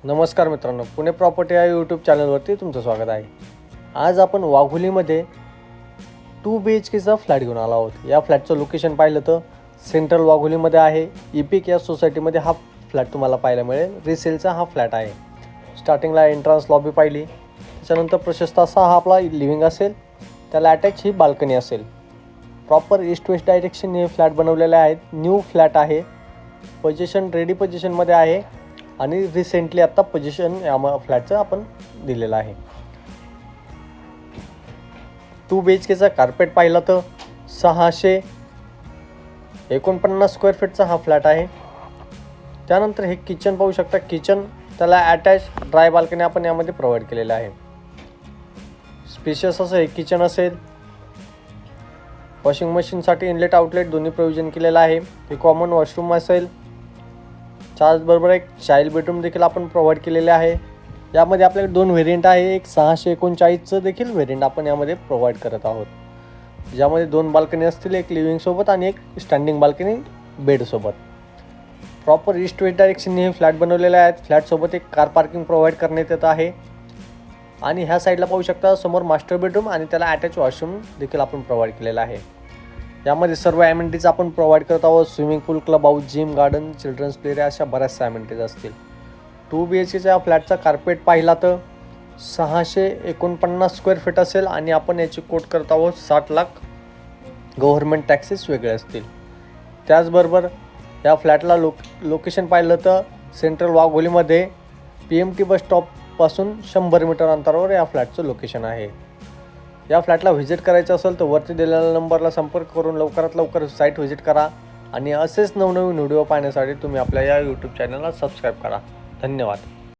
नमस्कार मित्रांनो, पुणे प्रॉपर्टी या यूट्यूब चॅनलवरती तुमचं स्वागत आहे. आज आपण वाघोलीमध्ये 2 BHKचा फ्लॅट घेऊन आलो आहोत. या फ्लॅटचं लोकेशन पाहिलं तर सेंट्रल वाघोलीमध्ये आहे. इपिक या सोसायटीमध्ये हा फ्लॅट तुम्हाला पाहायला मिळेल. रिसेलचा हा फ्लॅट आहे. स्टार्टिंगला एंट्रन्स लॉबी पाहिली, त्याच्यानंतर प्रशस्त असा हा आपला लिव्हिंग असेल, त्याला अटॅच ही बाल्कनी असेल. प्रॉपर ईस्ट वेस्ट डायरेक्शनने हे फ्लॅट बनवलेले आहेत. न्यू फ्लॅट आहे. पोझिशन रेडी पोझिशनमध्ये आहे आणि रिसेंटली आता पोझिशन या फ्लॅटचं आपण दिलेलं आहे. 2 BHKचा कार्पेट पाहिला तर 649 स्क्वेअर फीटचा हा फ्लॅट आहे. त्यानंतर हे किचन पाहू शकता. किचन त्याला अटॅच ड्राय बाल्कनी आपण यामध्ये प्रोव्हाइड केलेलं आहे. स्पेशियस असं हे किचन असेल. वॉशिंग मशीनसाठी इनलेट आउटलेट दोन्ही प्रोव्हिजन केलेलं आहे. हे कॉमन वॉशरूम असेल. त्याचबरोबर एक चाइल्ड बेडरूम देखील आपण प्रोव्हाइड केलेले आहे. यामध्ये आपल्याकडे 2 व्हेरियंट आहे. एक 639चं देखील व्हेरियंट आपण यामध्ये प्रोव्हाइड करत आहोत, ज्यामध्ये 2 बाल्कनी असतील, एक लिव्हिंगसोबत आणि एक स्टँडिंग बाल्कनी बेडसोबत. प्रॉपर ईस्ट वेस्ट डायरेक्शनने हे फ्लॅट बनवलेले आहेत. फ्लॅटसोबत एक कार पार्किंग प्रोव्हाइड करण्यात येत आहे. आणि ह्या साईडला पाहू शकता समोर मास्टर बेडरूम आणि त्याला अटॅच वॉशरूम देखील आपण प्रोव्हाइड केलेला आहे. यामध्ये सर्व ॲमेनिटीज आपण प्रोव्हाइड करत आहोत. Swimming pool, club house, gym, garden, children's play area अशा बऱ्याचशा ॲमेनिटीज असतील. 2 BHKच्या फ्लॅटचा कार्पेट पाहिला तर 649 स्क्वेअर फीट असेल आणि आपण याची कोट करत आहोत 60 लाख. गव्हर्नमेंट टॅक्सेस वेगळे असतील. त्याचबरोबर या फ्लॅटला लोकेशन पाहिलं तर सेंट्रल वाघोलीमध्ये PMT बस स्टॉपपासून 100 मीटर अंतरावर या फ्लॅटचं लोकेशन आहे. या फ्लॅटला व्हिजिट करायचं असेल तर वरती दिलेल्या नंबरला संपर्क करून लवकरात लवकर साईट व्हिजिट करा. आणि असेच नवनवीन व्हिडिओ पाहण्यासाठी तुम्ही आपल्या या यूट्यूब चॅनलला सबस्क्राईब करा. धन्यवाद.